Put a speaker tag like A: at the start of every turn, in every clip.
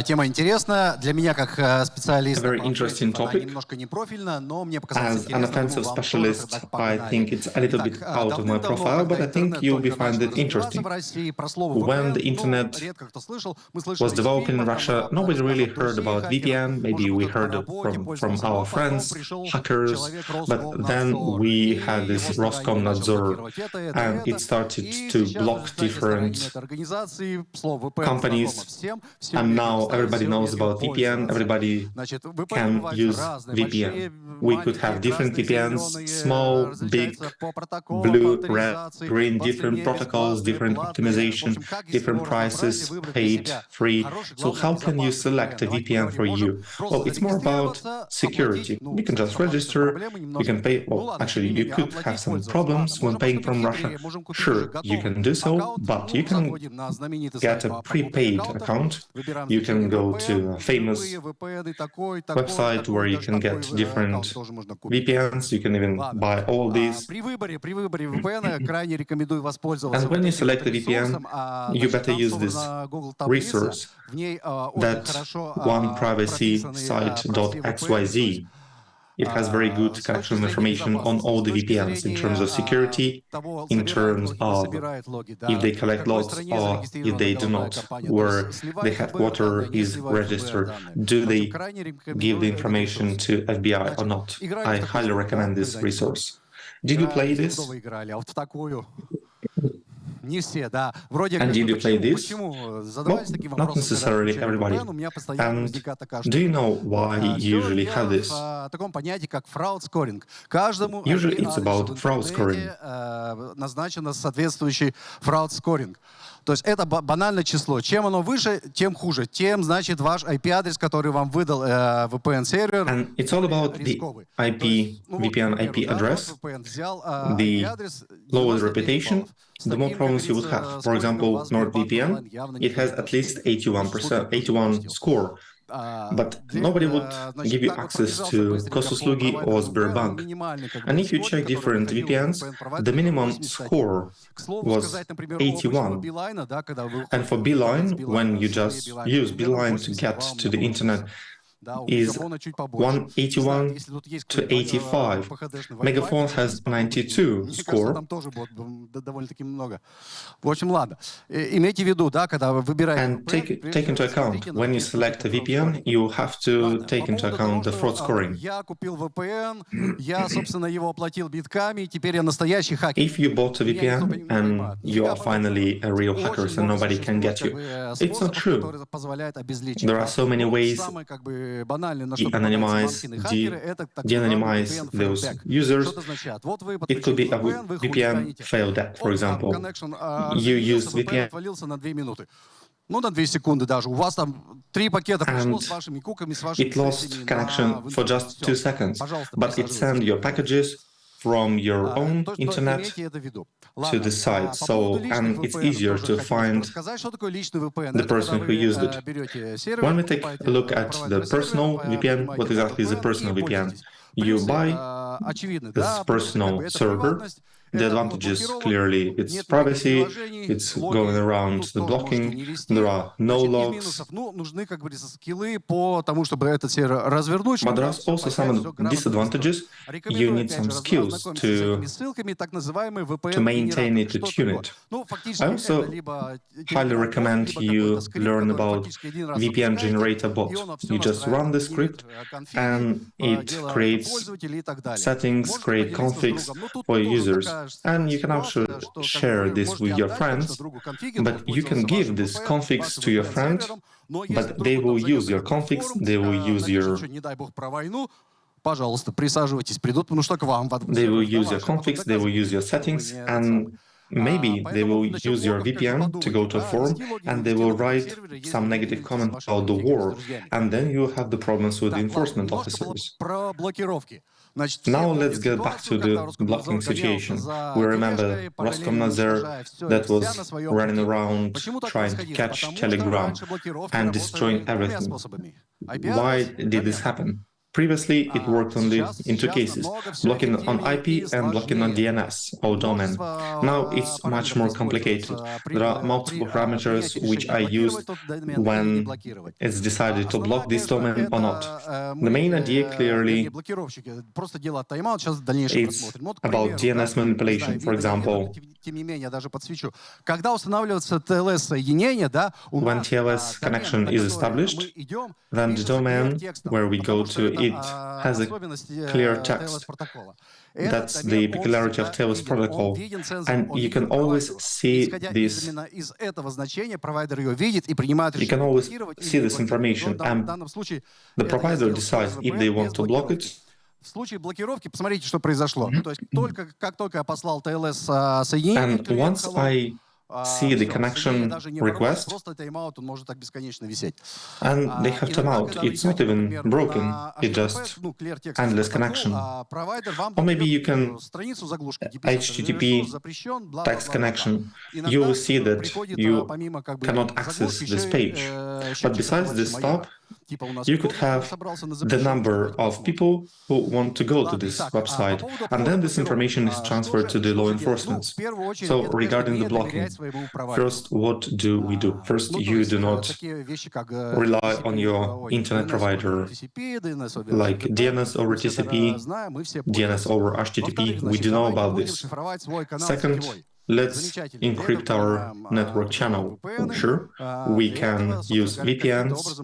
A: Тема интересная. Для меня, как специалиста,
B: very interesting
A: она
B: topic.
A: немножко не профильна, но мне показалось
B: As an
A: интересно.
B: offensive
A: Вам тоже
B: specialist,
A: так
B: I
A: погнали.
B: think it's a little bit
A: Итак,
B: out of my
A: давным-давно,
B: profile, but
A: когда
B: I think
A: интернет
B: you'll be
A: только
B: find
A: начал
B: it
A: развиваться
B: interesting.
A: в России, про слово
B: When the
A: VPN,
B: internet
A: редко кто слышал. Мы слышали
B: was
A: из
B: developing in
A: фильмов, там
B: Russia,
A: было
B: nobody really
A: рассказано
B: heard
A: друзей
B: about
A: хакеров,
B: VPN. Maybe
A: может,
B: we
A: кто-то на
B: heard it
A: работе
B: from
A: пользовался,
B: our
A: но потом
B: friends,
A: пришел
B: hackers,
A: человек
B: but then
A: Роскомнадзор,
B: we
A: и
B: had this
A: его стараниями начал
B: Roskomnadzor,
A: блокировать
B: and it
A: это.
B: started
A: И
B: to
A: сейчас в
B: block
A: результате стараниями
B: different
A: этой организации слово VPN знакомо
B: companies,
A: всем, все
B: and
A: умеют им
B: now
A: ставить,
B: everybody
A: все
B: knows
A: умеют им
B: about VPN,
A: пользоваться.
B: everybody
A: Значит, VPN
B: can
A: бывают
B: use
A: разные, большие,
B: VPN. We could
A: маленькие,
B: have different
A: красные,
B: VPNs,
A: зеленые,
B: small, big,
A: различаются по протоколам, по
B: blue, red,
A: авторизации,
B: green,
A: по
B: different
A: цене,
B: protocols,
A: бесплатные,
B: different
A: платные. В
B: optimization,
A: общем, как из
B: different
A: всего разнообразия
B: prices,
A: выбрать для
B: paid,
A: себя
B: free.
A: хороший,
B: So
A: главное,
B: how can you
A: безопасный
B: select
A: VPN.
B: a
A: Давайте
B: VPN
A: поговорим.
B: for
A: Можем
B: you?
A: просто
B: Well, it's more about
A: зарегистрироваться, оплатить,
B: security.
A: ну,
B: You can just
A: заплатить это
B: register,
A: проблемы
B: you can
A: немножко.
B: pay.
A: Ну
B: Well,
A: ладно, тем
B: actually,
A: не
B: you
A: менее,
B: could have
A: оплатить,
B: some
A: пользоваться. Ладно,
B: problems when
A: можем
B: paying
A: поступить
B: from Russia.
A: хитрее, можем купить уже
B: Sure, you
A: готовый
B: can do so,
A: аккаунт.
B: but you
A: Ну,
B: can
A: заходим на знаменитый сайт
B: get a
A: по покупке
B: prepaid
A: аккаунтов,
B: account.
A: выбираем
B: You can
A: значение
B: go to a
A: VPN, любые
B: famous
A: VPN, такой, такой,
B: website where
A: такой,
B: you
A: даже
B: can
A: такой
B: get
A: аккаунт
B: different
A: тоже можно купить.
B: VPNs. You can even
A: Ладно.
B: buy all these.
A: При выборе VPN крайне рекомендую воспользоваться
B: And when
A: вот
B: you
A: этим вот
B: select the VPN,
A: ресурсом.
B: you
A: Значит,
B: better
A: там
B: use this
A: собрана Google таблица,
B: resource,
A: в ней очень
B: that
A: хорошо
B: one privacy
A: прописаны про все VPN, то есть
B: site.xyz. It has very good
A: с точки
B: collection of
A: зрения
B: information on
A: безопасности,
B: all
A: с
B: the
A: точки
B: VPNs in terms
A: зрения
B: of security,
A: того,
B: in
A: собирает
B: terms
A: логи, не
B: of
A: собирает логи,
B: if
A: да,
B: they
A: в
B: collect
A: какой
B: logs
A: стране
B: or if
A: зарегистрирована
B: they do
A: головная
B: not,
A: компания, то
B: where
A: есть
B: the
A: сливает ФБР данные,
B: headquarter
A: не
B: is
A: сливает ФБР
B: registered.
A: данные.
B: Do
A: В общем,
B: they
A: крайне
B: give the
A: рекомендую этот
B: information
A: ресурс.
B: to FBI or
A: Значит,
B: not?
A: играли
B: I
A: в такую
B: highly
A: игру, да,
B: recommend this
A: когда-нибудь?
B: resource. Did you play
A: Играли, в
B: this?
A: что вы играли, а вот в такую? Не все, да. Вроде
B: And
A: как бы
B: did you play this?
A: почему? Задавались
B: Well,
A: таким
B: not
A: вопросом, когда
B: necessarily
A: включали
B: everybody.
A: VPN, у меня постоянно
B: And
A: возникает такая
B: do you
A: штука.
B: know why you
A: Все
B: usually have
A: дело
B: this?
A: в таком понятии, как фраud-скоринг. Каждому
B: Usually it's
A: IP-адресу в
B: about fraud scoring.
A: интернете назначено соответствующий фраud-скоринг. То есть это банальное число. Чем оно выше, тем хуже. Тем, значит, ваш IP-адрес, который вам выдал VPN-сервер,
B: And it's all about the
A: рисковый.
B: IP, VPN IP address. The lower the reputation, the more problems you would have. For example, NordVPN, it has at least 81 score. But nobody would give you access to Kososlugi or Sberbank. And if you check different VPNs, the minimum score was 81. And for Beeline, when you just use Beeline to get to the internet, is 181 to 85. Megaphone has 92 score. And take into account, when you select a VPN, you have to take into account the fraud scoring. If you bought a VPN and you are finally a real hacker and nobody can get you, it's not true. There are so many ways de-anonymize those users. It could be a VPN failed app, for example. You use VPN. It lost connection for just 2 seconds, but it sent your packages from your own internet to the site. So, and it's easier to find the person who used it. When we take a look at the personal VPN, what exactly is a personal VPN? You buy this personal server. The advantage is clearly its privacy, it's going around the blocking, there are no logs. But there are also some disadvantages. You need some skills to maintain it, to tune it. I also highly recommend you learn about VPN generator bot. You just run the script and it creates settings, create configs for users. And you can also share this with your friends, but you can give these configs to your friend, but they will use your configs, they will use your They will use your configs, they will use your settings, and maybe they will use your VPN to go to a forum, and they will write some negative comment about the war, and then you have the problems with the enforcement officers. Now let's get back to the blocking situation. We remember Roskomnadzor that was running around trying to catch Telegram and destroying everything. Why did this happen? Previously, it worked only in two cases, blocking on IP and blocking on DNS or domain. Now it's much more complicated. There are multiple parameters which are used when it's decided to block this domain or not. The main idea clearly is about DNS manipulation, for example. When TLS connection is established, then the domain where we go to, it has a clear text. That's the peculiarity of TLS protocol. And you can always see this. You can always see this information, and the provider decides if they want to block it.
A: В случае блокировки, посмотрите, что произошло. То есть как только я послал TLS соединение,
B: and once I see the connection request, and they have timeout. It's not even broken, it's just endless connection. Or maybe you can HTTP text connection. You will see that you cannot access this page. But besides this stop, you could have the number of people who want to go to this website, and then this information is transferred to the law enforcement. So regarding the blocking, first, what do we do? First, you do not rely on your internet provider like DNS over TCP, DNS over HTTP. We do know about this. Second, let's encrypt our network channel. Sure, we can use VPNs,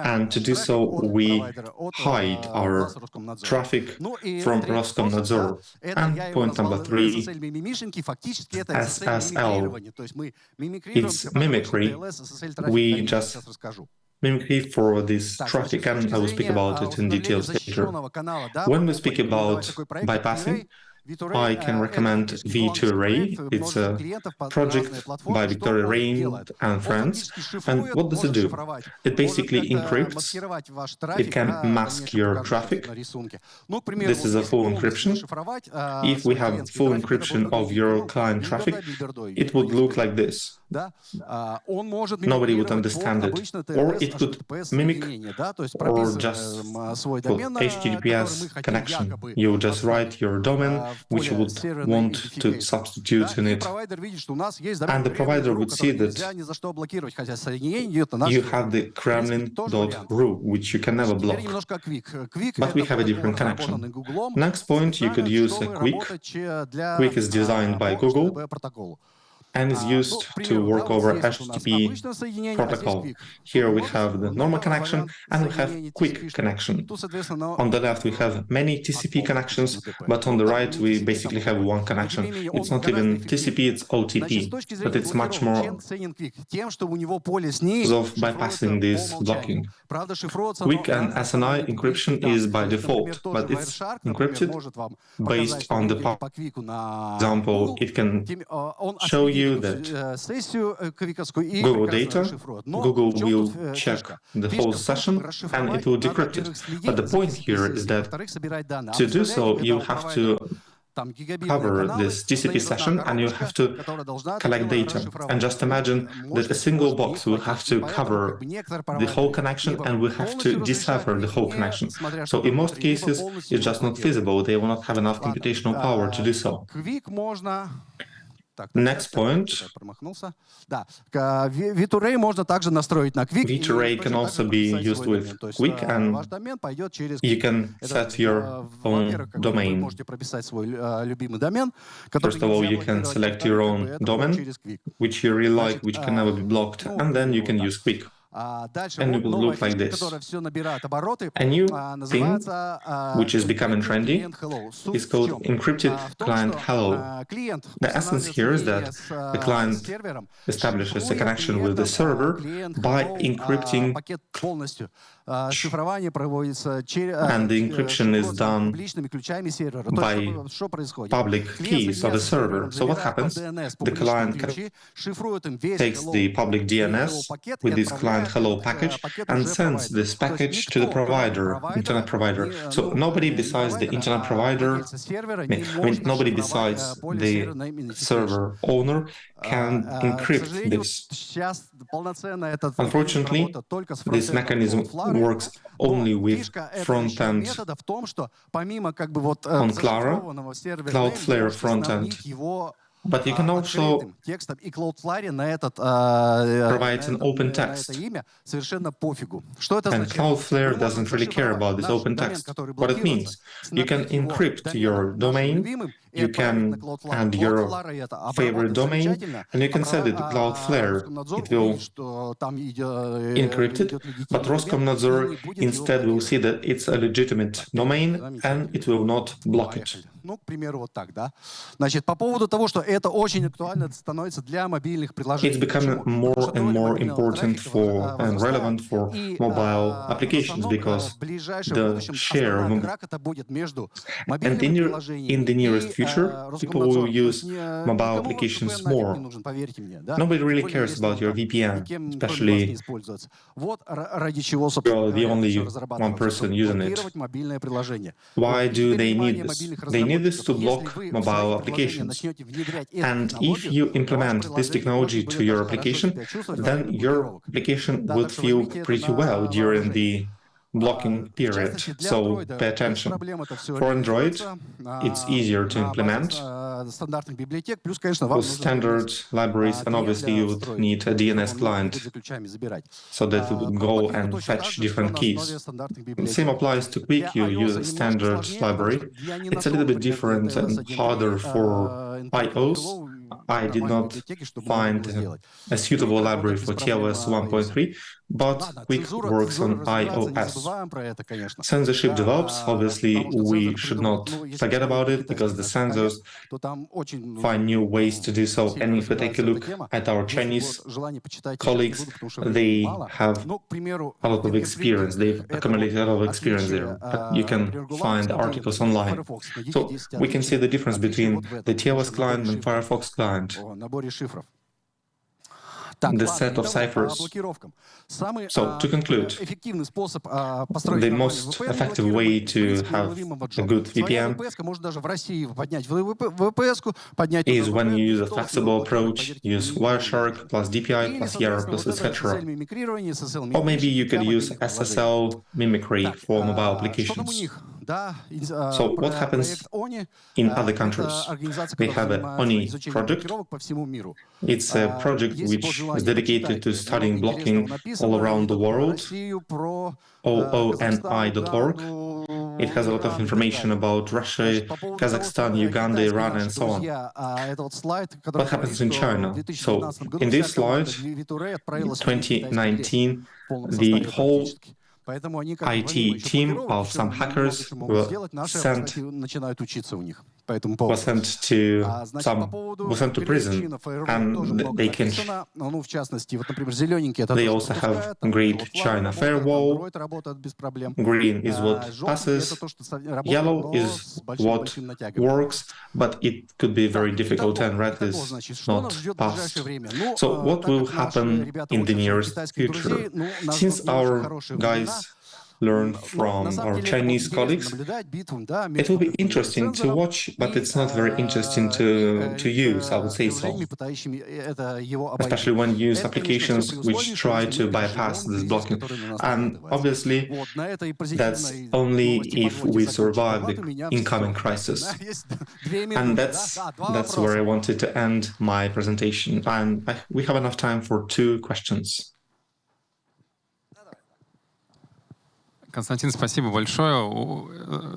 B: and to do so, we hide our traffic from Roskomnadzor. And point number 3, SSL. It's mimicry. We just mimicry for this traffic, and I will speak about it in details later. When we speak about bypassing, I can recommend V2Array. It's a project by Victoria Rain and friends. And what does it do? It basically encrypts. It can mask your traffic. This is a full encryption. If we have full encryption of your client traffic, it would look like this. Nobody would understand it. Or it could mimic or just put HTTPS connection. You would just write your domain, which you would want to substitute in it. And the provider would see that you have the Kremlin.ru, which you can never block. But we have a different connection. Next point, you could use a Quick. Quick is designed by Google and is used to work over HTTP protocol. Here we have the normal connection and we have quick connection. On the left we have many TCP connections, but on the right we basically have one connection. It's not even TCP, it's OTP, but it's much more of bypassing this blocking. Quick and SNI encryption is by default, but it's encrypted based on the example. It can show you that Google data, Google will check the whole session and it will decrypt it. But the point here is that to do so, you have to cover this TCP session and you have to collect data. And just imagine that a single box will have to cover the whole connection and will have to decipher the whole connection. So in most cases, it's just not feasible. They will not have enough computational power to do so. Next point, V2Array can also be used with Quick, and you can set your own domain. First of all, you can select your own domain, which you really like, which can never be blocked, and then you can use Quick. And it will look like this. A new thing, which is becoming trendy, is called encrypted client hello. The essence here is that the client establishes a connection with the server by encrypting, and the encryption is done by public keys of the server. So what happens? The client takes the public DNS with this client hello package and sends this package to the provider, internet provider. So nobody besides the internet provider, nobody besides the server owner can encrypt this. Unfortunately, this mechanism works only with front-end on Cloudflare front-end. But you can also provide an open text. And Cloudflare doesn't really care about this open text. What it means, you can encrypt your domain, you can add your favorite domain, and you can send it to Cloudflare. It will encrypt it, but Roskomnadzor instead will see that it's a legitimate domain, and it will not block it.
A: Ну, к примеру, вот так, да. Значит, по поводу того, что это очень актуально становится для мобильных приложений.
B: It's becoming more and more important for and relevant for mobile applications because the share of and in the nearest future, people will use mobile applications more. Nobody really cares about your VPN, especially if you're the only one person using it. Why do they need this? They need this to block mobile applications. And if you implement this technology to your application, then your application will feel pretty well during the blocking period. So pay attention. For Android, it's easier to implement with standard libraries, and obviously you would need a DNS client so that it would go and fetch different keys. The same applies to Quick. You use a standard library. It's a little bit different and harder for iOS. I did not find a suitable library for TLS 1.3, but Quick works on iOS. Censorship develops. Obviously, we should not forget about it because the censors find new ways to do so. And if we take a look at our Chinese colleagues, they have a lot of experience. They've accumulated a lot of experience there. But you can find articles online. So we can see the difference between the TLS client and Firefox client. The set of ciphers. So, to conclude, the most effective way to have a good VPN is when you use a flexible approach, use Wireshark plus DPI plus Yara plus etc. Or maybe you could use SSL mimicry for mobile applications. So what happens in other countries? They have an ONI project. It's a project which is dedicated to studying blocking all around the world, ooni.org. It has a lot of information about Russia, Kazakhstan, Uganda, Iran, and so on. What happens in China? So in this slide, in 2019, the whole IT team of some hackers were sent to prison, and they can. They also have Great China Firewall. Green is what passes. Yellow is what works, but it could be very difficult, and red is not passed. So what will happen in the nearest future? Since our guys learn from our Chinese colleagues, it will be interesting to watch, but it's not very interesting to use, I would say so. Especially when you use applications which try to bypass this blocking. And obviously, that's only if we survive the incoming crisis. And that's where I wanted to end my presentation. And we have enough time for 2 questions.
C: Константин, спасибо большое.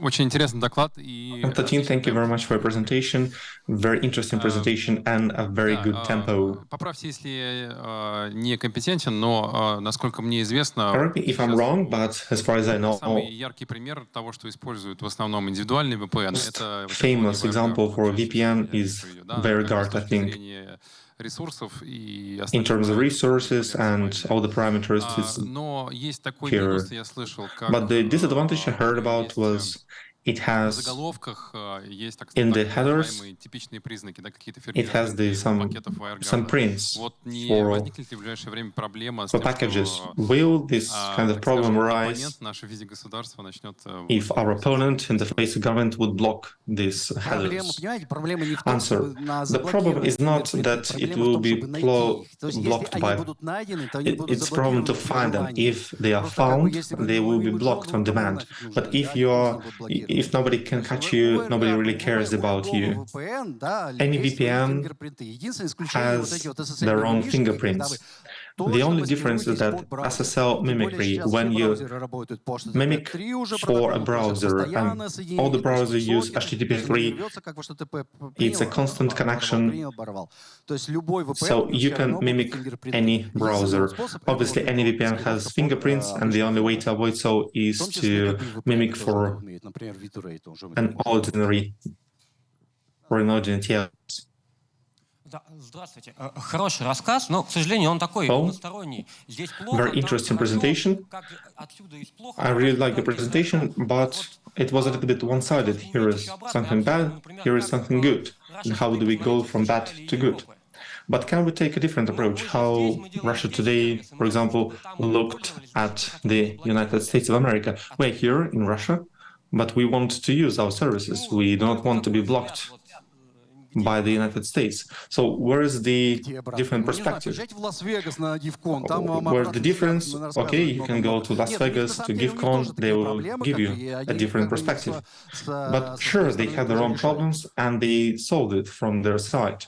C: Очень интересный доклад.
B: Konstantin, thank you very much for your presentation. Very interesting presentation and a very good tempo.
C: Поправьте, если я некомпетентен, но, насколько мне известно,
B: Correct me if I'm wrong, but as far as I know,
C: самый яркий пример того, что используют в основном индивидуальный VPN, это
B: famous example for VPN is VeriGuard, I think. In terms of resources and all the parameters, it's here. But the disadvantage I heard about was it
C: В
B: has
C: заголовках есть так
B: in the
C: так
B: headers,
C: называемые типичные признаки, да, какие-то
B: it has
C: фирменные
B: some
C: пакетов
B: some
C: WireGuard.
B: prints
C: Вот не
B: for
C: возникнет ли в ближайшее время проблема с
B: for
C: тем,
B: packages.
C: что,
B: Will this kind of
C: так
B: problem
C: скажем,
B: arise
C: оппонент нашей визе государства начнет
B: if our opponent in the face of government would block these
A: Проблема,
B: headers?
A: понимаете, проблема не в том,
B: Answer.
A: чтобы
B: The problem
A: заблокировать
B: is not
A: фингерпринты,
B: that it
A: проблема в
B: will
A: том,
B: be
A: чтобы найти их. То есть, если
B: blocked
A: они
B: by.
A: будут найдены, то они будут
B: It's problem
A: заблокированы
B: to
A: при
B: find them.
A: желании.
B: If they are
A: Просто как бы,
B: found,
A: если вы
B: they will be
A: невыжжен,
B: blocked
A: ну
B: on
A: кому вы
B: demand.
A: нафиг
B: But
A: нужны,
B: if
A: да,
B: you
A: никто вас
B: are,
A: не будет блокировать.
B: if nobody can
A: То есть
B: catch
A: у
B: you, nobody
A: ВРК,
B: really cares
A: у
B: about
A: любого
B: you.
A: VPN, да,
B: Any
A: есть свои
B: VPN
A: фингерпринты. Единственное исключение вот эти
B: has
A: вот
B: their
A: SSL
B: own
A: мимишки, когда вы
B: fingerprints. The
A: точно
B: only difference is
A: маскируетесь
B: that
A: под браузер.
B: SSL
A: Тем более
B: mimicry,
A: сейчас все
B: when you
A: браузеры работают по
B: mimic
A: HTTP3 уже
B: for a
A: протоколу, то есть это
B: browser, and
A: постоянное
B: all
A: соединение,
B: the
A: то есть не
B: browsers use
A: сокеты, то есть оно не
B: HTTP3,
A: рвется, как в HTTP
B: it's
A: принял,
B: a constant
A: оборвал,
B: connection,
A: принял, оборвал. То есть любой VPN,
B: so
A: у него
B: you
A: все
B: can
A: равно будут
B: mimic
A: фингерпринты.
B: any
A: Единственный вот
B: browser.
A: способ это вот
B: Obviously, any
A: именно вот
B: VPN
A: маскировка
B: has
A: под
B: fingerprints, and the
A: обычный
B: only way
A: фирмвер.
B: to avoid so
A: В
B: is
A: том числе
B: to
A: другие
B: mimic
A: VPN тоже это
B: for
A: умеют, например, V2Ray тоже
B: an
A: умеет.
B: ordinary TLS.
D: Да, здравствуйте. Хороший рассказ, но, к сожалению, он такой
B: Oh,
D: односторонний. Здесь плохо,
B: very
D: там
B: interesting
D: хорошо.
B: presentation.
D: Как отсюда из плохо
B: I really like the
D: попасть туда, где
B: presentation,
D: хорошо.
B: but it was a little bit one-sided. Here is something bad, here is something good. And how do we go from bad to good? But can we take a different approach? How Russia Today, for example, looked at the United States of America? We're here in Russia, but we want to use our services. We do not want to be blocked by the United States. So where is the different perspective?
A: Приезжайте в Лас-Вегас на DivCon, там вам
B: Where's the
A: обратно
B: difference?
A: взгляд
B: Okay, you
A: рассказывают
B: can go
A: много-много.
B: to Las
A: Нет, у них на
B: Vegas to
A: самом деле у них
B: GiveCon,
A: тоже
B: they
A: такие
B: will
A: проблемы,
B: give
A: как бы,
B: you
A: и
B: a
A: они
B: different
A: как бы их
B: perspective.
A: со
B: But
A: своей
B: sure, they
A: стороны
B: had their
A: тоже
B: own
A: решают.
B: problems and they solved it from their side.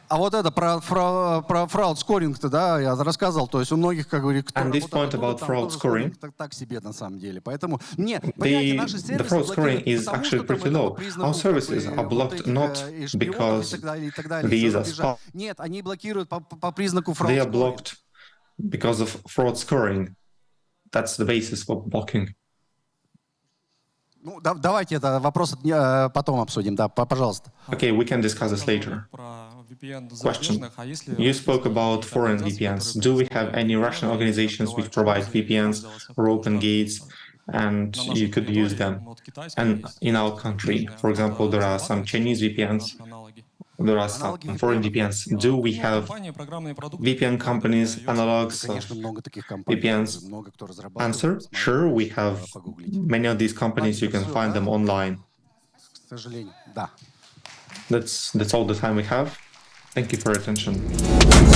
A: А вот это про фрауд-скоринг-то, да, я рассказал. То есть у многих, как говорится, кто
B: And this
A: работал
B: point
A: оттуда,
B: about
A: там
B: fraud
A: тоже
B: scoring,
A: скоринг так себе на самом деле. Поэтому, нет, понимаете, наши
B: the
A: сервисы
B: fraud scoring
A: блокируют не
B: is
A: потому,
B: actually
A: что там
B: pretty
A: это по
B: low. Our
A: признаку
B: services
A: как
B: are
A: бы вот
B: blocked
A: этих
B: not
A: и шпионов и так далее,
B: because
A: из-за
B: these are
A: рубежа. Нет, они блокируют по признаку
B: they are
A: фрауд-скоринг.
B: blocked because of fraud scoring. That's the basis for blocking.
A: Ну, давайте это вопрос потом обсудим, да, пожалуйста.
B: Okay, we can discuss this later. Question. You spoke about foreign VPNs. Do we have any Russian organizations which provide VPNs or open gates and you could use them? And in our country, for example, there are some Chinese VPNs, there are some foreign VPNs. Do we have VPN companies, analogs of
A: Конечно, много таких компаний,
B: VPNs?
A: много кто разрабатывает.
B: Answer, sure, we have many of these companies, you can find them online.
A: К сожалению, да.
B: That's all the time we have. Thank you for your attention.